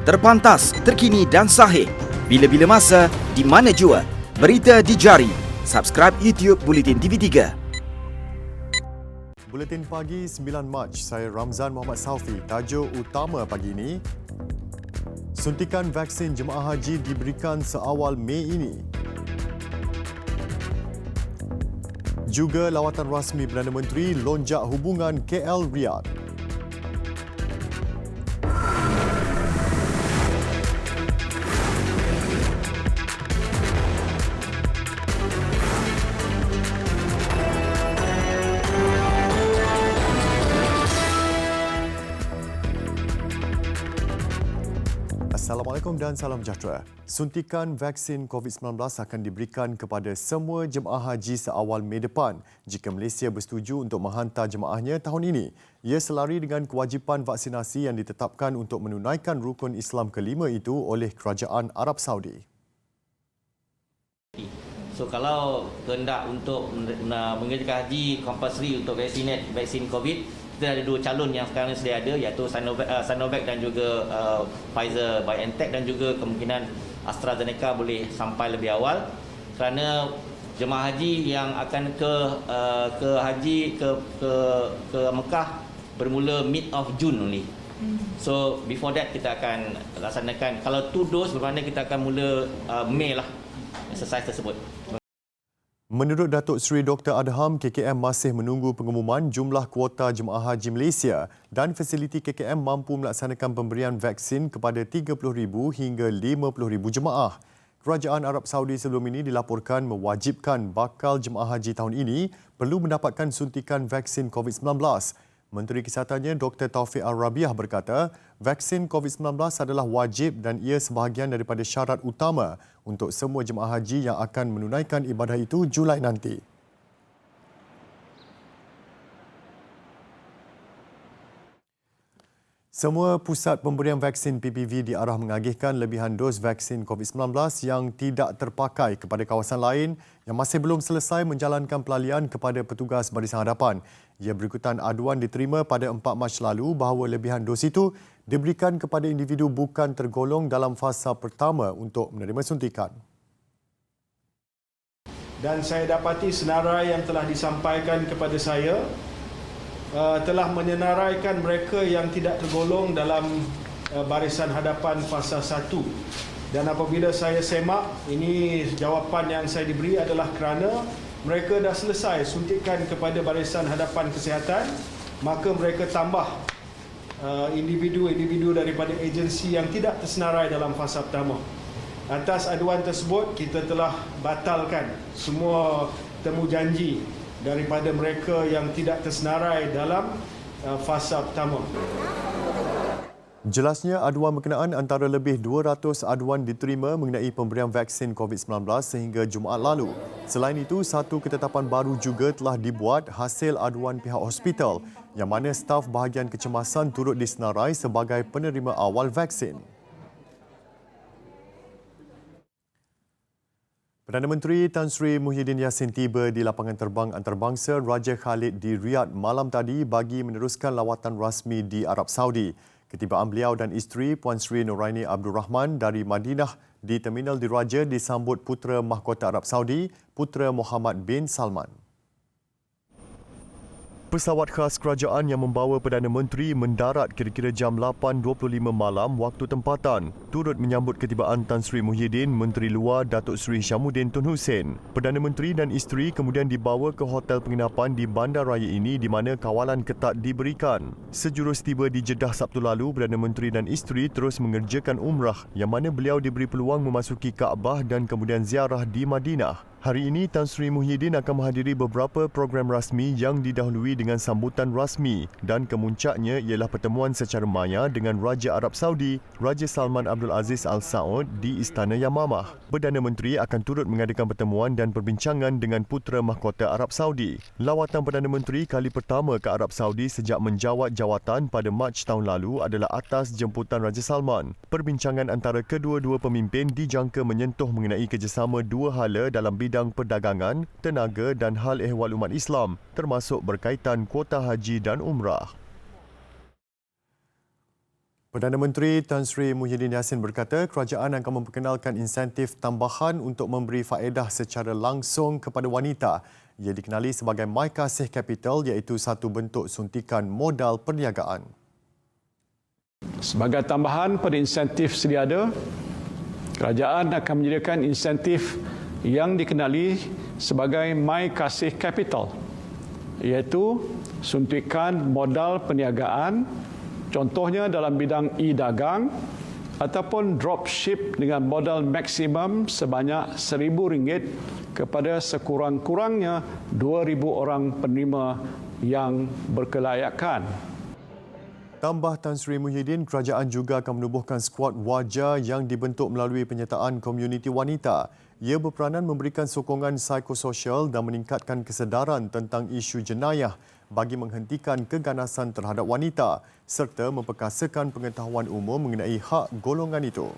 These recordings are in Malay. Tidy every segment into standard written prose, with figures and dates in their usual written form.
Terpantas, terkini dan sahih. Bila-bila masa, di mana jua. Berita di jari. Subscribe YouTube Bulletin TV3. Buletin pagi 9 Mac, saya Ramzan Muhammad Saufi. Tajuk utama pagi ini, suntikan vaksin jemaah haji diberikan seawal Mei ini. Juga lawatan rasmi Perdana Menteri lonjak hubungan KL Riyadh. Assalamualaikum dan salam sejahtera. Suntikan vaksin COVID-19 akan diberikan kepada semua jemaah haji seawal Mei depan jika Malaysia bersetuju untuk menghantar jemaahnya tahun ini. Ia selari dengan kewajipan vaksinasi yang ditetapkan untuk menunaikan rukun Islam kelima itu oleh Kerajaan Arab Saudi. So kalau kehendak untuk mengerjakan haji compulsory untuk vaksin COVID, kita ada dua calon yang sekarang sedia ada, iaitu Sinovac dan juga Pfizer-BioNTech, dan juga kemungkinan AstraZeneca boleh sampai lebih awal, kerana jemaah haji yang akan ke Mekah bermula mid of June only. So before that kita akan laksanakan, kalau 2 dos bermakna kita akan mula Mei lah exercise tersebut. Menurut Datuk Seri Dr. Adham, KKM masih menunggu pengumuman jumlah kuota jemaah haji Malaysia dan fasiliti KKM mampu melaksanakan pemberian vaksin kepada 30,000 hingga 50,000 jemaah. Kerajaan Arab Saudi sebelum ini dilaporkan mewajibkan bakal jemaah haji tahun ini perlu mendapatkan suntikan vaksin COVID-19. Menteri Kesehatannya Dr. Taufik Al-Rabiah berkata, vaksin COVID-19 adalah wajib dan ia sebahagian daripada syarat utama untuk semua jemaah haji yang akan menunaikan ibadah itu Julai nanti. Semua pusat pemberian vaksin PPV diarah mengagihkan lebihan dos vaksin COVID-19 yang tidak terpakai kepada kawasan lain yang masih belum selesai menjalankan pelalian kepada petugas barisan hadapan. Ia berikutan aduan diterima pada 4 Mac lalu bahawa lebihan dos itu diberikan kepada individu bukan tergolong dalam fasa pertama untuk menerima suntikan. Dan saya dapati senarai yang telah disampaikan kepada saya telah menyenaraikan mereka yang tidak tergolong dalam barisan hadapan fasa 1. Dan apabila saya semak, ini jawapan yang saya diberi adalah kerana mereka dah selesai suntikan kepada barisan hadapan kesihatan, maka mereka tambah individu-individu daripada agensi yang tidak tersenarai dalam fasa pertama. Atas aduan tersebut, kita telah batalkan semua temu janji daripada mereka yang tidak tersenarai dalam fasa pertama. Jelasnya, aduan berkenaan antara lebih 200 aduan diterima mengenai pemberian vaksin COVID-19 sehingga Jumaat lalu. Selain itu, satu ketetapan baru juga telah dibuat hasil aduan pihak hospital yang mana staf bahagian kecemasan turut disenarai sebagai penerima awal vaksin. Perdana Menteri Tan Sri Muhyiddin Yassin tiba di lapangan terbang antarabangsa Raja Khalid di Riyadh malam tadi bagi meneruskan lawatan rasmi di Arab Saudi. Ketibaan beliau dan isteri Puan Sri Noraini Abdul Rahman dari Madinah di Terminal Diraja disambut Putera Mahkota Arab Saudi, Putera Mohammed bin Salman. Pesawat khas kerajaan yang membawa Perdana Menteri mendarat kira-kira jam 8.25 malam waktu tempatan. Turut menyambut ketibaan Tan Sri Muhyiddin, Menteri Luar Datuk Seri Syamuddin Tun Hussein. Perdana Menteri dan isteri kemudian dibawa ke hotel penginapan di bandar raya ini di mana kawalan ketat diberikan. Sejurus tiba di Jeddah Sabtu lalu, Perdana Menteri dan isteri terus mengerjakan umrah yang mana beliau diberi peluang memasuki Kaabah dan kemudian ziarah di Madinah. Hari ini, Tan Sri Muhyiddin akan menghadiri beberapa program rasmi yang didahului dengan sambutan rasmi dan kemuncaknya ialah pertemuan secara maya dengan Raja Arab Saudi, Raja Salman Abdul Aziz Al Saud di Istana Yamamah. Perdana Menteri akan turut mengadakan pertemuan dan perbincangan dengan Putera Mahkota Arab Saudi. Lawatan Perdana Menteri kali pertama ke Arab Saudi sejak menjawat jawatan pada Mac tahun lalu adalah atas jemputan Raja Salman. Perbincangan antara kedua-dua pemimpin dijangka menyentuh mengenai kerjasama dua hala dalam bidang perdagangan, tenaga dan hal ehwal umat Islam, termasuk berkaitan kuota haji dan umrah. Perdana Menteri Tan Sri Muhyiddin Yassin berkata kerajaan akan memperkenalkan insentif tambahan untuk memberi faedah secara langsung kepada wanita. Ia dikenali sebagai My Kasih Capital iaitu satu bentuk suntikan modal perniagaan. Sebagai tambahan pada insentif sedia ada, kerajaan akan menyediakan insentif yang dikenali sebagai My Kasih Capital iaitu suntikan modal perniagaan, contohnya dalam bidang e-dagang ataupun dropship dengan modal maksimum sebanyak RM1,000 kepada sekurang-kurangnya 2,000 orang penerima yang berkelayakan. Tambah Tan Sri Muhyiddin, kerajaan juga akan menubuhkan skuad wajah yang dibentuk melalui penyertaan komuniti wanita. Ia berperanan memberikan sokongan psikososial dan meningkatkan kesedaran tentang isu jenayah bagi menghentikan keganasan terhadap wanita serta memperkasakan pengetahuan umum mengenai hak golongan itu.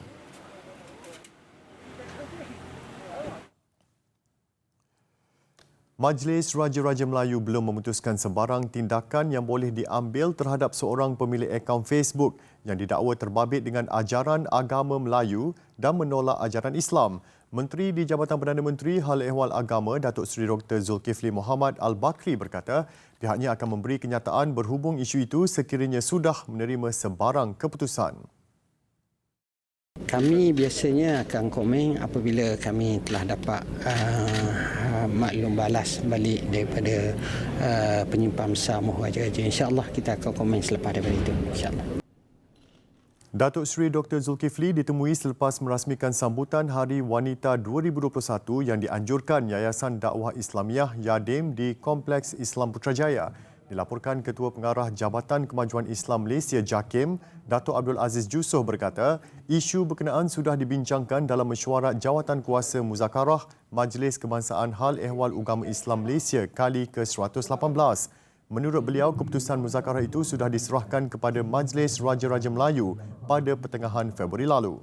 Majlis Raja-Raja Melayu belum memutuskan sebarang tindakan yang boleh diambil terhadap seorang pemilik akaun Facebook yang didakwa terbabit dengan ajaran agama Melayu dan menolak ajaran Islam. Menteri di Jabatan Perdana Menteri Hal Ehwal Agama Datuk Seri Dr. Zulkifli Mohammad Al-Bakri berkata pihaknya akan memberi kenyataan berhubung isu itu sekiranya sudah menerima sebarang keputusan. Kami biasanya akan komen apabila kami telah dapat maklum balas balik daripada penyimpan besar Muh Raja-Raja. InsyaAllah kita akan komen selepas daripada itu. InsyaAllah. Datuk Seri Dr. Zulkifli ditemui selepas merasmikan sambutan Hari Wanita 2021 yang dianjurkan Yayasan Dakwah Islamiah Yadim di Kompleks Islam Putrajaya. Dilaporkan Ketua Pengarah Jabatan Kemajuan Islam Malaysia JAKIM, Datuk Abdul Aziz Jusoh berkata, isu berkenaan sudah dibincangkan dalam mesyuarat jawatan kuasa muzakarah Majlis Kebangsaan Hal Ehwal Agama Islam Malaysia kali ke-118. Menurut beliau, keputusan muzakarah itu sudah diserahkan kepada Majlis Raja-Raja Melayu pada pertengahan Februari lalu.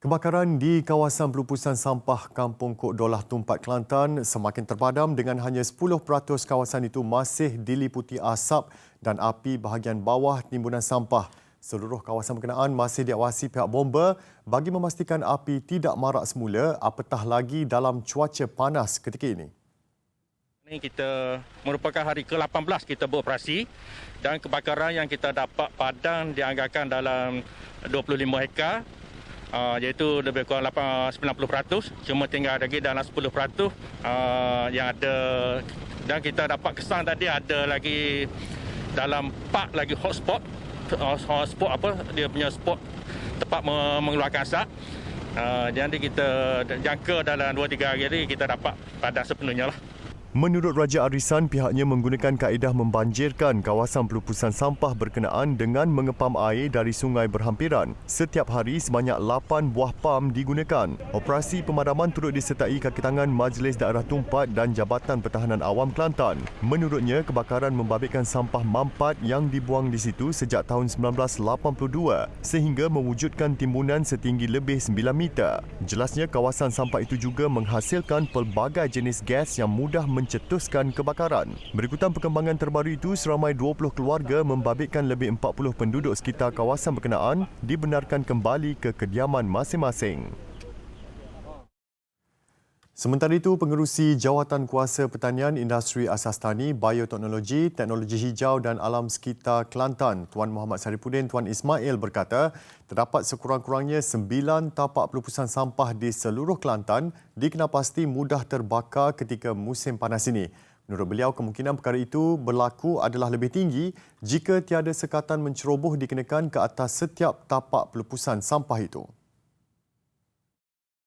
Kebakaran di kawasan pelupusan sampah Kampung Kok Dolah Tumpat Kelantan semakin terpadam dengan hanya 10% kawasan itu masih diliputi asap dan api bahagian bawah timbunan sampah. Seluruh kawasan berkenaan masih diawasi pihak bomba bagi memastikan api tidak marak semula apatah lagi dalam cuaca panas ketika ini. Ini kita merupakan hari ke-18 kita beroperasi dan kebakaran yang kita dapat padam dianggarkan dalam 25 hektar. Iaitu lebih kurang 90%, cuma tinggal lagi dalam 10% yang ada, dan kita dapat kesan tadi ada lagi dalam 4 lagi hotspot dia punya spot tempat mengeluarkan asap. Jadi kita jangka dalam 2-3 hari ini kita dapat padam sepenuhnya lah. Menurut Raja Arisan, pihaknya menggunakan kaedah membanjirkan kawasan pelupusan sampah berkenaan dengan mengepam air dari sungai berhampiran. Setiap hari sebanyak 8 buah pam digunakan. Operasi pemadaman turut disertai kaki tangan Majlis Daerah Tumpat dan Jabatan Pertahanan Awam Kelantan. Menurutnya, kebakaran membabitkan sampah mampat yang dibuang di situ sejak tahun 1982 sehingga mewujudkan timbunan setinggi lebih 9 meter. Jelasnya, kawasan sampah itu juga menghasilkan pelbagai jenis gas yang mudah mencetuskan kebakaran. Berikutan perkembangan terbaru itu, seramai 20 keluarga membabitkan lebih 40 penduduk sekitar kawasan berkenaan dibenarkan kembali ke kediaman masing-masing. Sementara itu, Pengerusi Jawatan Kuasa Pertanian, Industri Asas Tani, Bioteknologi, Teknologi Hijau dan Alam Sekitar Kelantan, Tuan Muhammad Saripudin Tuan Ismail berkata, terdapat sekurang-kurangnya 9 tapak pelupusan sampah di seluruh Kelantan dikenapasti mudah terbakar ketika musim panas ini. Menurut beliau, kemungkinan perkara itu berlaku adalah lebih tinggi jika tiada sekatan menceroboh dikenakan ke atas setiap tapak pelupusan sampah itu.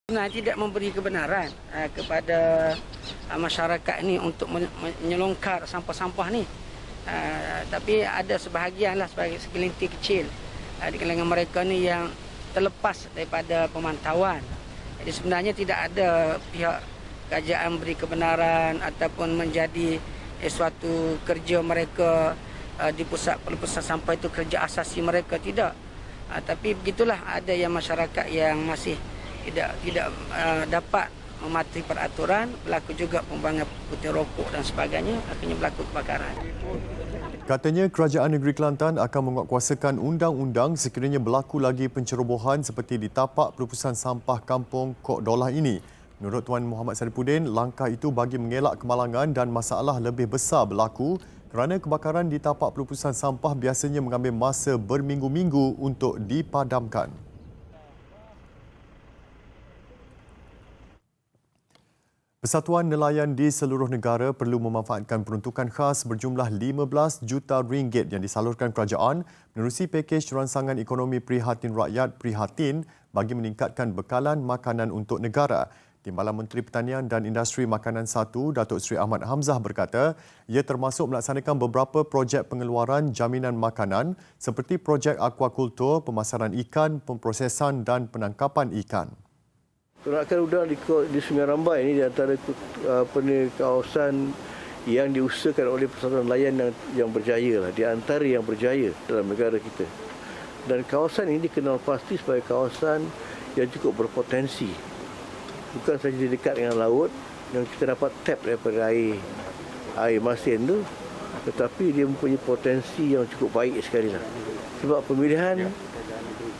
Tidak memberi kebenaran kepada masyarakat ini untuk menyelongkar sampah-sampah ni. Tapi ada sebahagianlah, sebagai segelintir kecil di kalangan mereka ni yang terlepas daripada pemantauan. Jadi sebenarnya tidak ada pihak kerajaan beri kebenaran ataupun menjadi suatu kerja mereka di pusat pelupusan sampah itu kerja asasi mereka, tidak. Tapi begitulah, ada yang masyarakat yang masih tidak dapat mematuhi peraturan, berlaku juga pembuangan putih rokok dan sebagainya, akhirnya berlaku kebakaran. Katanya Kerajaan Negeri Kelantan akan menguatkuasakan undang-undang sekiranya berlaku lagi pencerobohan seperti di tapak pelupusan sampah kampung Kok Dolah ini. Menurut Tuan Muhammad Saripudin, langkah itu bagi mengelak kemalangan dan masalah lebih besar berlaku kerana kebakaran di tapak pelupusan sampah biasanya mengambil masa berminggu-minggu untuk dipadamkan. Persatuan Nelayan di seluruh negara perlu memanfaatkan peruntukan khas berjumlah 15 juta ringgit yang disalurkan kerajaan menerusi pakej rangsangan ekonomi Prihatin Rakyat Prihatin bagi meningkatkan bekalan makanan untuk negara. Timbalan Menteri Pertanian dan Industri Makanan 1, Datuk Seri Ahmad Hamzah berkata, ia termasuk melaksanakan beberapa projek pengeluaran jaminan makanan seperti projek aquakultur, pemasaran ikan, pemprosesan dan penangkapan ikan. Peternakan udang di Sungai Rambai ini di antara kawasan yang diusahakan oleh Persatuan Nelayan yang berjaya, di antara yang berjaya dalam negara kita. Dan kawasan ini dikenal pasti sebagai kawasan yang cukup berpotensi. Bukan saja dekat dengan laut yang kita dapat tap daripada air masin tu, tetapi dia mempunyai potensi yang cukup baik sekali lah. Sebab pemilihan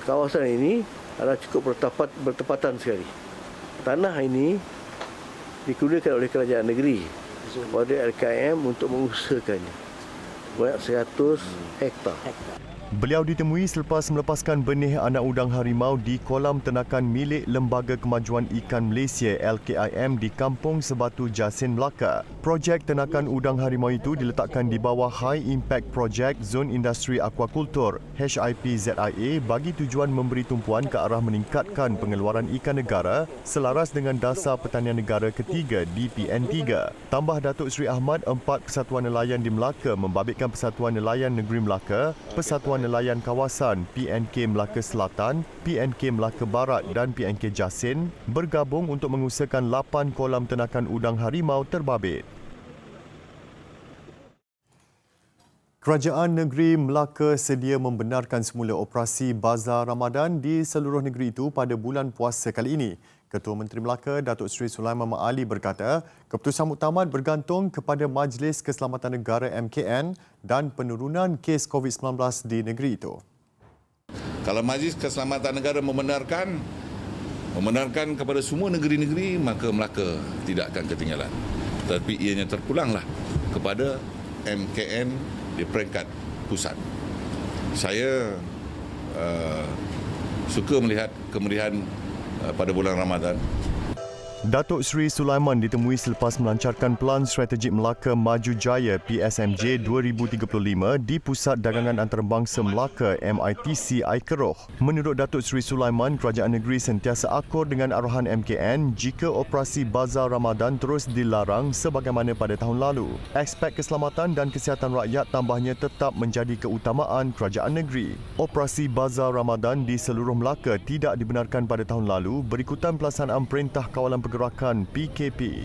kawasan ini adalah cukup bertepatan sekali. Tanah ini digunakan oleh kerajaan negeri kepada LKM untuk mengusahakannya. Banyak 100 hektar. Beliau ditemui selepas melepaskan benih anak udang harimau di kolam ternakan milik Lembaga Kemajuan Ikan Malaysia LKIM di Kampung Sebatu Jasin, Melaka. Projek ternakan udang harimau itu diletakkan di bawah High Impact Project Zon Industri Aquakultur HIPZIA bagi tujuan memberi tumpuan ke arah meningkatkan pengeluaran ikan negara selaras dengan Dasar Pertanian Negara Ketiga DPN3. Tambah Datuk Seri Ahmad, 4 Persatuan Nelayan di Melaka membabitkan Persatuan Nelayan Negeri Melaka, Persatuan Nelayan Kawasan PNK Melaka Selatan, PNK Melaka Barat dan PNK Jasin bergabung untuk mengusahakan 8 kolam ternakan udang harimau terbabit. Kerajaan Negeri Melaka sedia membenarkan semula operasi Bazar Ramadan di seluruh negeri itu pada bulan puasa kali ini. Ketua Menteri Melaka, Datuk Seri Sulaiman Ma'ali berkata, keputusan muktamad bergantung kepada Majlis Keselamatan Negara MKN dan penurunan kes COVID-19 di negeri itu. Kalau Majlis Keselamatan Negara membenarkan kepada semua negeri-negeri, maka Melaka tidak akan ketinggalan. Tetapi ianya terpulanglah kepada MKN di peringkat pusat. Saya suka melihat kemeriahan pada bulan Ramadan. Datuk Seri Sulaiman ditemui selepas melancarkan Pelan Strategik Melaka Maju Jaya PSMJ 2035 di Pusat Dagangan Antarabangsa Melaka MITC Aikeroh. Menurut Datuk Seri Sulaiman, kerajaan negeri sentiasa akur dengan arahan MKN jika operasi Bazar Ramadan terus dilarang sebagaimana pada tahun lalu. Aspek keselamatan dan kesihatan rakyat tambahnya tetap menjadi keutamaan kerajaan negeri. Operasi Bazar Ramadan di seluruh Melaka tidak dibenarkan pada tahun lalu berikutan pelaksanaan Perintah Kawalan Pergerakan PKP.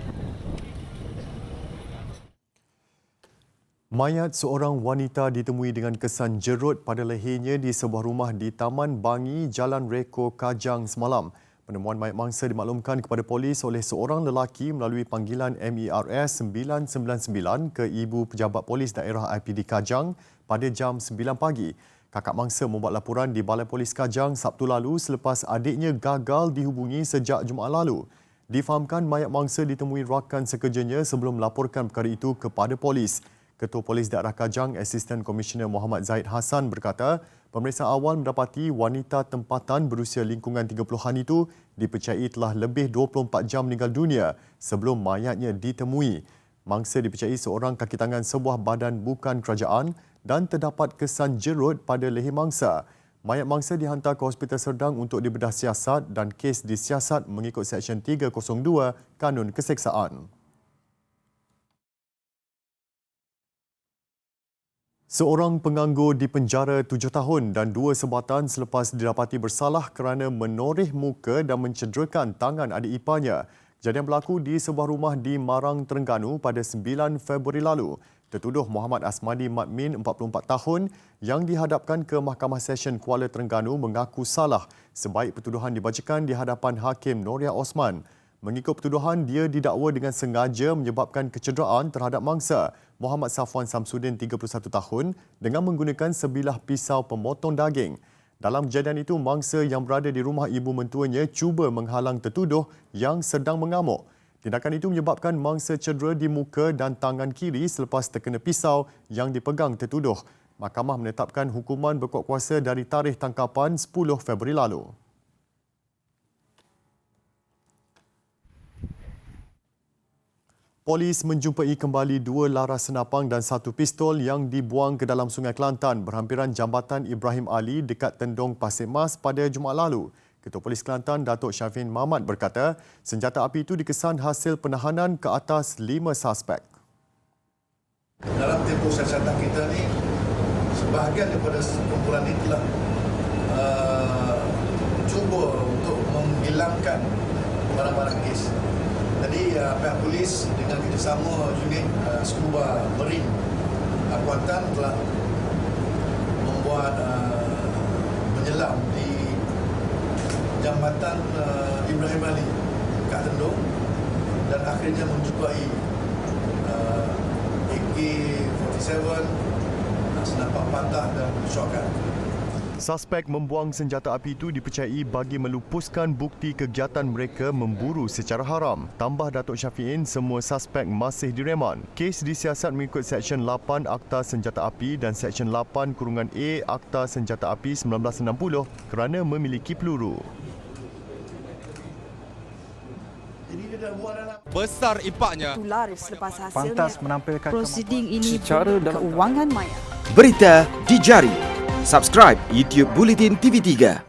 Mayat seorang wanita ditemui dengan kesan jerut pada lehernya di sebuah rumah di Taman Bangi, Jalan Reko, Kajang semalam. Penemuan mayat mangsa dimaklumkan kepada polis oleh seorang lelaki melalui panggilan MERS 999 ke Ibu Pejabat Polis Daerah IPD Kajang pada jam 9 pagi. Kakak mangsa membuat laporan di Balai Polis Kajang Sabtu lalu selepas adiknya gagal dihubungi sejak Jumaat lalu. Difahamkan mayat mangsa ditemui rakan sekerjanya sebelum melaporkan perkara itu kepada polis. Ketua Polis Daerah Kajang, Asisten Komisioner Muhammad Zaid Hassan berkata, pemeriksaan awal mendapati wanita tempatan berusia lingkungan 30-an itu dipercayai telah lebih 24 jam meninggal dunia sebelum mayatnya ditemui. Mangsa dipercayai seorang kaki tangan sebuah badan bukan kerajaan dan terdapat kesan jerut pada leher mangsa. Mayat mangsa dihantar ke Hospital Serdang untuk dibedah siasat dan kes disiasat mengikut Seksyen 302 Kanun Keseksaan. Seorang penganggur dipenjara 7 tahun dan 2 sebatan selepas didapati bersalah kerana menoreh muka dan mencederakan tangan adik iparnya. Kejadian berlaku di sebuah rumah di Marang, Terengganu pada 9 Februari lalu. Tertuduh Muhammad Asmadi Madmin, 44 tahun, yang dihadapkan ke Mahkamah Session Kuala Terengganu mengaku salah sebaik pertuduhan dibacakan di hadapan Hakim Noria Osman. Mengikut tuduhan, dia didakwa dengan sengaja menyebabkan kecederaan terhadap mangsa Muhammad Safwan Samsudin 31 tahun dengan menggunakan sebilah pisau pemotong daging. Dalam kejadian itu, mangsa yang berada di rumah ibu mentuanya cuba menghalang tertuduh yang sedang mengamuk. Tindakan itu menyebabkan mangsa cedera di muka dan tangan kiri selepas terkena pisau yang dipegang tertuduh. Mahkamah menetapkan hukuman berkuat kuasa dari tarikh tangkapan 10 Februari lalu. Polis menjumpai kembali 2 laras senapang dan 1 pistol yang dibuang ke dalam Sungai Kelantan berhampiran Jambatan Ibrahim Ali dekat Tendong Pasir Mas pada Jumaat lalu. Ketua Polis Kelantan Datuk Syafin Mahmad berkata, senjata api itu dikesan hasil penahanan ke atas 5 suspek. Dalam tempoh siasatan kita ni, sebahagian daripada kumpulan ini telah cuba untuk menghilangkan barang-barang kes. Jadi pihak polis dengan kerjasama unit Scuba Marine Kuantan telah membuat menyelam di Jambatan Ibrahim Ali kat Tendong dan akhirnya menjumpai AK-47, senapan patah dan shotgun. Suspek membuang senjata api itu dipercayai bagi melupuskan bukti kegiatan mereka memburu secara haram. Tambah Datuk Syafiin, semua suspek masih direman. Kes disiasat mengikut Seksyen 8 Akta Senjata Api dan Seksyen 8(A) Akta Senjata Api 1960 kerana memiliki peluru. Besar impaknya. Selepas hasilnya, pantas menampilkan prosiding ini secara keuangan maya. Berita di jari. Subscribe YouTube Bulletin TV3.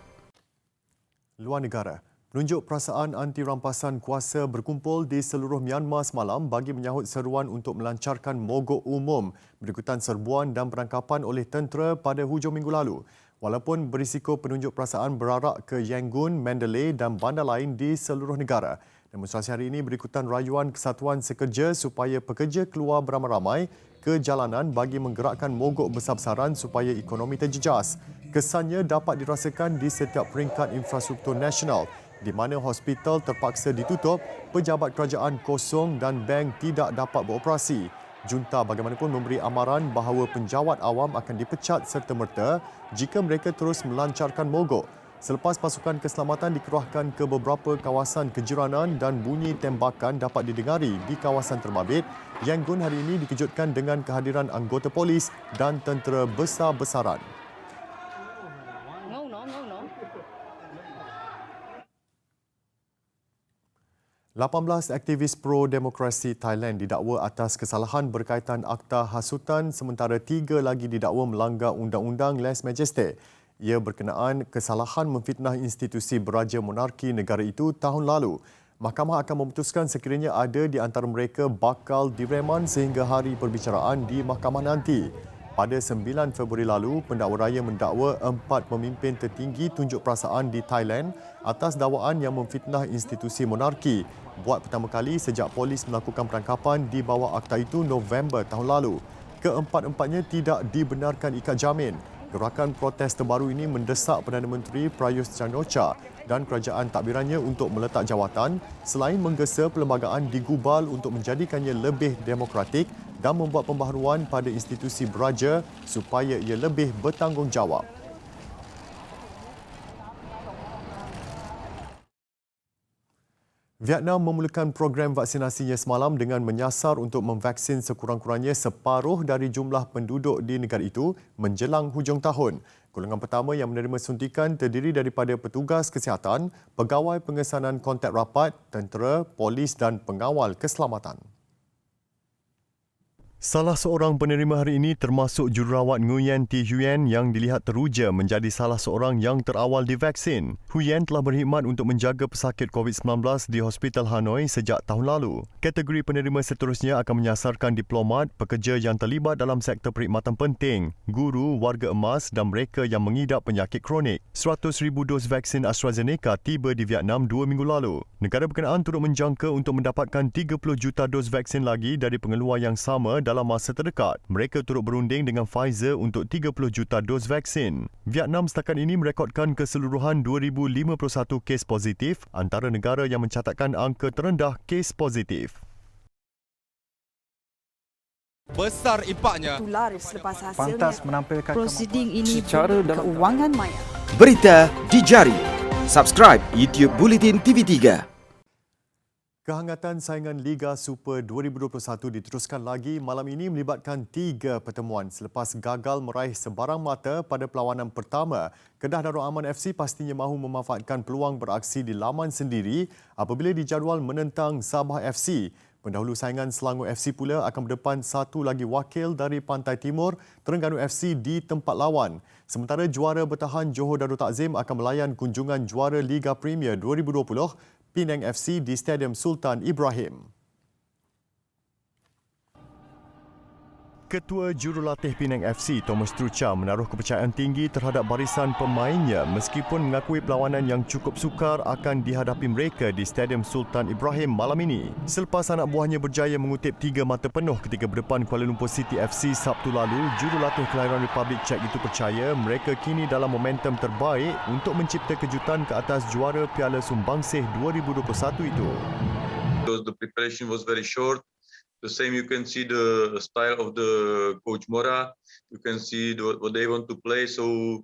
Luar negara. Penunjuk perasaan anti rampasan kuasa berkumpul di seluruh Myanmar semalam bagi menyahut seruan untuk melancarkan mogok umum berikutan serbuan dan penangkapan oleh tentera pada hujung minggu lalu. Walaupun berisiko penunjuk perasaan berarak ke Yangon, Mandalay dan bandar lain di seluruh negara. Demonstrasi hari ini berikutan rayuan Kesatuan Sekerja supaya pekerja keluar beramai-ramai ke jalanan bagi menggerakkan mogok besar-besaran supaya ekonomi terjejas. Kesannya dapat dirasakan di setiap peringkat infrastruktur nasional di mana hospital terpaksa ditutup, pejabat kerajaan kosong dan bank tidak dapat beroperasi. Junta bagaimanapun memberi amaran bahawa penjawat awam akan dipecat serta-merta jika mereka terus melancarkan mogok. Selepas pasukan keselamatan dikerahkan ke beberapa kawasan kejiranan dan bunyi tembakan dapat didengari di kawasan terbabit, Yangon hari ini dikejutkan dengan kehadiran anggota polis dan tentera besar-besaran. 18 aktivis pro-demokrasi Thailand didakwa atas kesalahan berkaitan akta hasutan sementara 3 lagi didakwa melanggar undang-undang Les Majestés. Ia berkenaan kesalahan memfitnah institusi beraja monarki negara itu tahun lalu. Mahkamah akan memutuskan sekiranya ada di antara mereka bakal direman sehingga hari perbicaraan di mahkamah nanti. Pada 9 Februari lalu, pendakwa raya mendakwa 4 pemimpin tertinggi tunjuk perasaan di Thailand atas dakwaan yang memfitnah institusi monarki. Buat pertama kali sejak polis melakukan penangkapan di bawah akta itu November tahun lalu. Keempat-empatnya tidak dibenarkan ikat jamin. Gerakan protes terbaru ini mendesak Perdana Menteri Prayut Chan-o-cha dan kerajaan takbirannya untuk meletak jawatan selain menggesa perlembagaan digubal untuk menjadikannya lebih demokratik dan membuat pembaharuan pada institusi beraja supaya ia lebih bertanggungjawab. Vietnam memulakan program vaksinasinya semalam dengan menyasar untuk memvaksin sekurang-kurangnya separuh dari jumlah penduduk di negara itu menjelang hujung tahun. Golongan pertama yang menerima suntikan terdiri daripada petugas kesihatan, pegawai pengesanan kontak rapat, tentera, polis dan pengawal keselamatan. Salah seorang penerima hari ini termasuk jururawat Nguyen Thi Huyen yang dilihat teruja menjadi salah seorang yang terawal divaksin. Huyen telah berkhidmat untuk menjaga pesakit COVID-19 di Hospital Hanoi sejak tahun lalu. Kategori penerima seterusnya akan menyasarkan diplomat, pekerja yang terlibat dalam sektor perkhidmatan penting, guru, warga emas dan mereka yang mengidap penyakit kronik. 100,000 dos vaksin AstraZeneca tiba di Vietnam 2 minggu lalu. Negara berkenaan turut menjangka untuk mendapatkan 30 juta dos vaksin lagi dari pengeluar yang sama dalam masa terdekat. Mereka turut berunding dengan Pfizer untuk 30 juta dos vaksin. Vietnam setakat ini merekodkan keseluruhan 2,051 kes positif, antara negara yang mencatatkan angka terendah kes positif. Besar impaknya. Tular selepas hasilnya. Pantas menampilkan prosiding ini secara keuangan maya. Berita di jari. Subscribe YouTube Bulletin TV3. Kehangatan saingan Liga Super 2021 diteruskan lagi malam ini melibatkan 3 pertemuan selepas gagal meraih sebarang mata pada perlawanan pertama. Kedah Darul Aman FC pastinya mahu memanfaatkan peluang beraksi di laman sendiri apabila dijadual menentang Sabah FC. Pendahulu saingan Selangor FC pula akan berdepan satu lagi wakil dari Pantai Timur, Terengganu FC di tempat lawan. Sementara juara bertahan Johor Darul Takzim akan melayan kunjungan juara Liga Premier 2020 Penang FC di Stadium Sultan Ibrahim. Ketua Jurulatih Penang FC, Thomas Trucha, menaruh kepercayaan tinggi terhadap barisan pemainnya meskipun mengakui perlawanan yang cukup sukar akan dihadapi mereka di Stadium Sultan Ibrahim malam ini. Selepas anak buahnya berjaya mengutip 3 mata penuh ketika berdepan Kuala Lumpur City FC Sabtu lalu, Jurulatih kelahiran Republik Czech itu percaya mereka kini dalam momentum terbaik untuk mencipta kejutan ke atas juara Piala Sumbangsih 2021 itu. The preparation was very short. The same, you can see the style of the coach Mora. You can see what they want to play. So,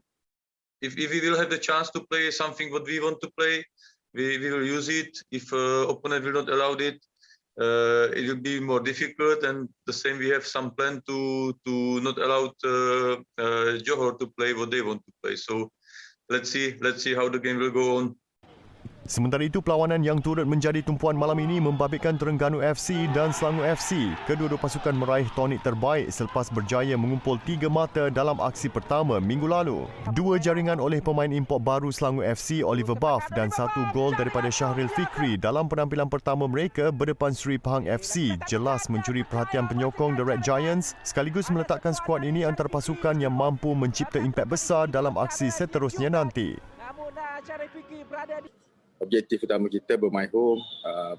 if we will have the chance to play something what we want to play, we will use it. If opponent will not allow it, it will be more difficult. And the same, we have some plan to not allow Johor to play what they want to play. So, let's see how the game will go on. Sementara itu, perlawanan yang turut menjadi tumpuan malam ini membabitkan Terengganu FC dan Selangor FC. Kedua-dua pasukan meraih tonik terbaik selepas berjaya mengumpul 3 mata dalam aksi pertama minggu lalu. 2 jaringan oleh pemain import baru Selangor FC, Oliver Buff, dan 1 gol daripada Syahril Fikri dalam penampilan pertama mereka berdepan Seri Pahang FC jelas mencuri perhatian penyokong The Red Giants sekaligus meletakkan skuad ini antara pasukan yang mampu mencipta impak besar dalam aksi seterusnya nanti. Objektif utama kita bermain home,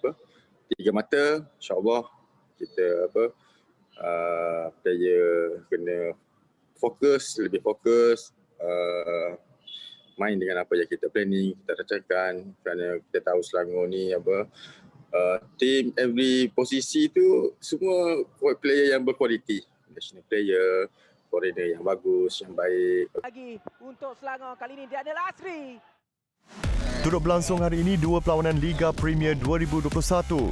3 mata, insyaAllah kita player kena lebih fokus, main dengan apa yang kita planning, kita rancangkan kerana kita tahu Selangor ni team every posisi tu semua player yang berkualiti, national player, foreigner yang bagus, yang baik. Lagi untuk Selangor kali ini dia adalah Asri. Turut berlangsung hari ini 2 perlawanan Liga Premier 2021.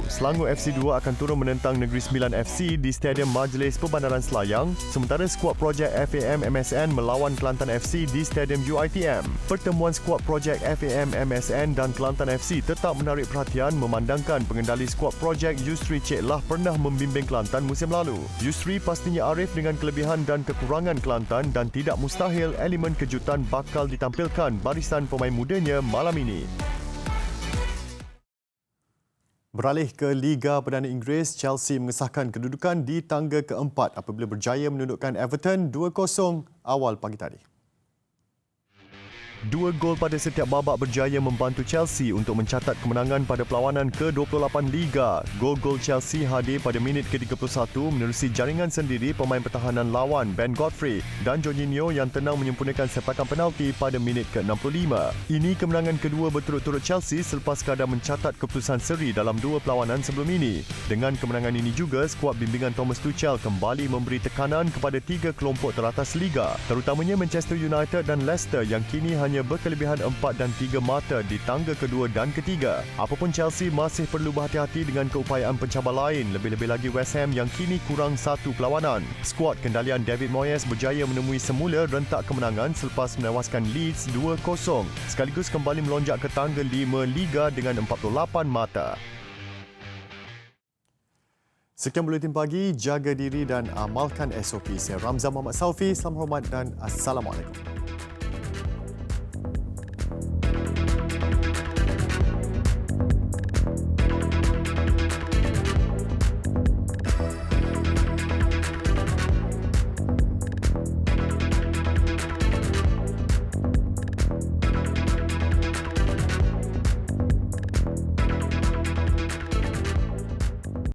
Selangor FC 2 akan turun menentang Negeri Sembilan FC di Stadium Majlis Perbandaran Selayang, sementara skuad projek FAM MSN melawan Kelantan FC di Stadium UiTM. Pertemuan skuad projek FAM MSN dan Kelantan FC tetap menarik perhatian memandangkan pengendali skuad projek Yusri Ceklah pernah membimbing Kelantan musim lalu. Yusri pastinya arif dengan kelebihan dan kekurangan Kelantan dan tidak mustahil elemen kejutan bakal ditampilkan barisan pemain mudanya malam ini. Beralih ke Liga Perdana Inggeris, Chelsea mengesahkan kedudukan di tangga keempat apabila berjaya menundukkan Everton 2-0 awal pagi tadi. 2 gol pada setiap babak berjaya membantu Chelsea untuk mencatat kemenangan pada perlawanan ke-28 Liga. Gol-gol Chelsea hadir pada minit ke-31 menerusi jaringan sendiri pemain pertahanan lawan Ben Godfrey dan Jorginho yang tenang menyempurnakan sepakan penalti pada minit ke-65. Ini kemenangan kedua berturut-turut Chelsea selepas kadar mencatat keputusan seri dalam 2 perlawanan sebelum ini. Dengan kemenangan ini juga, skuad bimbingan Thomas Tuchel kembali memberi tekanan kepada 3 kelompok teratas Liga, terutamanya Manchester United dan Leicester yang kini hanya berkelebihan 4 dan 3 mata di tangga kedua dan ketiga. Apapun, Chelsea masih perlu berhati-hati dengan keupayaan pencabar lain, lebih-lebih lagi West Ham yang kini kurang 1 perlawanan. Skuad kendalian David Moyes berjaya menemui semula rentak kemenangan selepas menewaskan Leeds 2-0, sekaligus kembali melonjak ke tangga 5 Liga dengan 48 mata. Sekian Buletin Pagi, jaga diri dan amalkan SOP. Saya Ramzan Muhammad Saufi, selamat hormat dan Assalamualaikum.